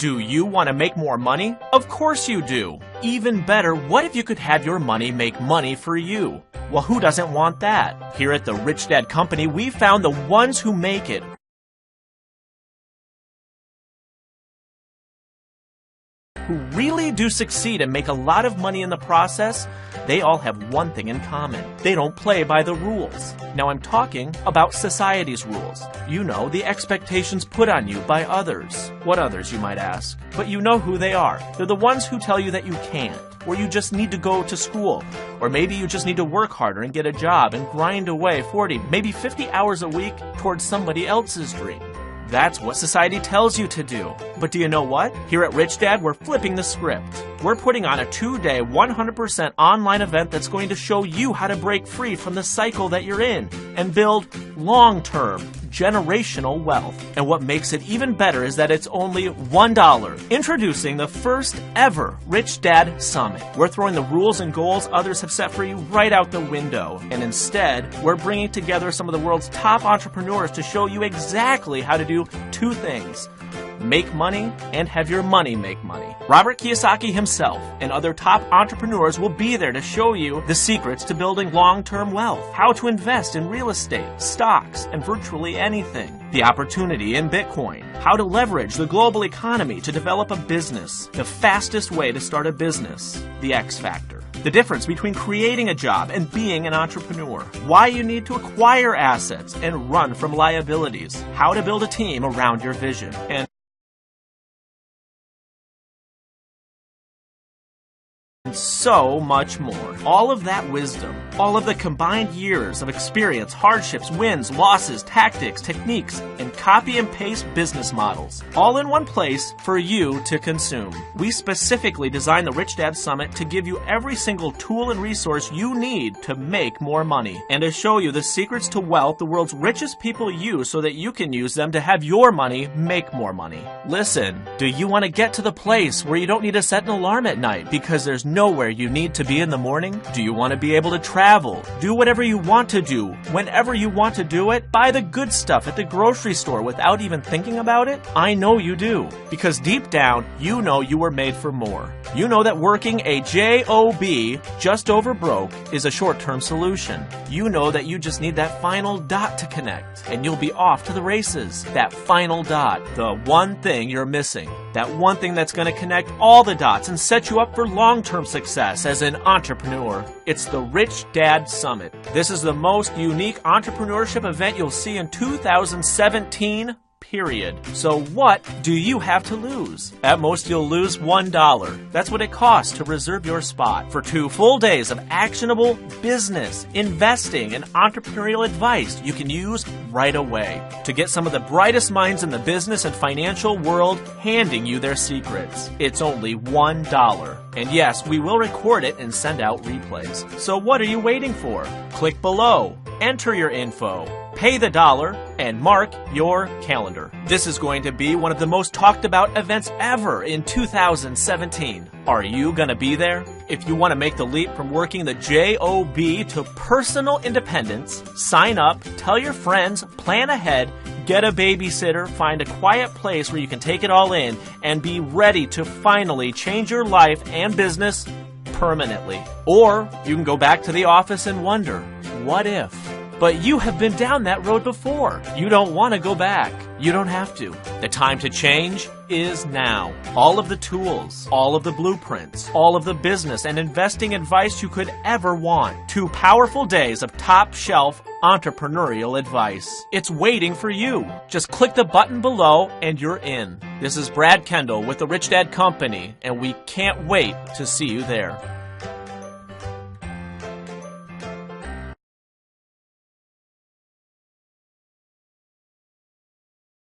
Do you want to make more money? Of course you do. Even better, what if you could have your money make money for you? Well, who doesn't want that? Here at the Rich Dad Company, we found the ones who make it. Who really do succeed and make a lot of money in the process, they all have one thing in common. They don't play by the rules. Now I'm talking about society's rules. You know, the expectations put on you by others. What others, you might ask? But you know who they are. They're the ones who tell you that you can't, or you just need to go to school, or maybe you just need to work harder and get a job and grind away 40, maybe 50 hours a week towards somebody else's dream. That's what society tells you to do. But do you know what? Here at Rich Dad, we're flipping the script. We're putting on a 2-day, 100% online event that's going to show you how to break free from the cycle that you're in and build long-term, generational wealth. And what makes it even better is that it's only $1. Introducing the first ever Rich Dad Summit. We're throwing the rules and goals others have set for you right out the window. And instead, we're bringing together some of the world's top entrepreneurs to show you exactly how to do two things: make money and have your money make money. Robert Kiyosaki himself and other top entrepreneurs will be there to show you the secrets to building long-term wealth, how to invest in real estate, stocks, and virtually anything, the opportunity in Bitcoin, how to leverage the global economy to develop a business, the fastest way to start a business, the X Factor, the difference between creating a job and being an entrepreneur, why you need to acquire assets and run from liabilities, how to build a team around your vision, and so much more. All of that wisdom, all of the combined years of experience, hardships, wins, losses, tactics, techniques, and copy and paste business models, all in one place for you to consume. We specifically designed the Rich Dad Summit to give you every single tool and resource you need to make more money, and to show you the secrets to wealth the world's richest people use so that you can use them to have your money make more money. Listen, do you want to get to the place where you don't need to set an alarm at night because there's nowhere you need to be in the morning? Do you want to be able to travel, do whatever you want to do, whenever you want to do it, buy the good stuff at the grocery store without even thinking about it? I know you do, because deep down, you know you were made for more. You know that working a job just over broke is a short-term solution. You know that you just need that final dot to connect, and you'll be off to the races. That final dot, the one thing you're missing. That one thing that's going to connect all the dots and set you up for long-term success as an entrepreneur. It's the Rich Dad Summit. This is the most unique entrepreneurship event you'll see in 2017. Period. So what do you have to lose? At most, you'll lose $1. That's what it costs to reserve your spot for 2 full days of actionable business, investing, and entrepreneurial advice you can use right away to get some of the brightest minds in the business and financial world handing you their secrets. It's only $1. And yes, we will record it and send out replays. So what are you waiting for? Click below, enter your info, pay the $1, and mark your calendar. This is going to be one of the most talked about events ever in 2017. Are you gonna be there? If you want to make the leap from working the job to personal independence, sign up, tell your friends, plan ahead, get a babysitter, find a quiet place where you can take it all in, and be ready to finally change your life and business permanently. Or you can go back to the office and wonder, what if? But you have been down that road before. You don't want to go back. You don't have to. The time to change is now. All of the tools, all of the blueprints, all of the business and investing advice you could ever want. 2 powerful days of top-shelf entrepreneurial advice. It's waiting for you. Just click the button below and you're in. This is Brad Kendall with the Rich Dad Company, and we can't wait to see you there.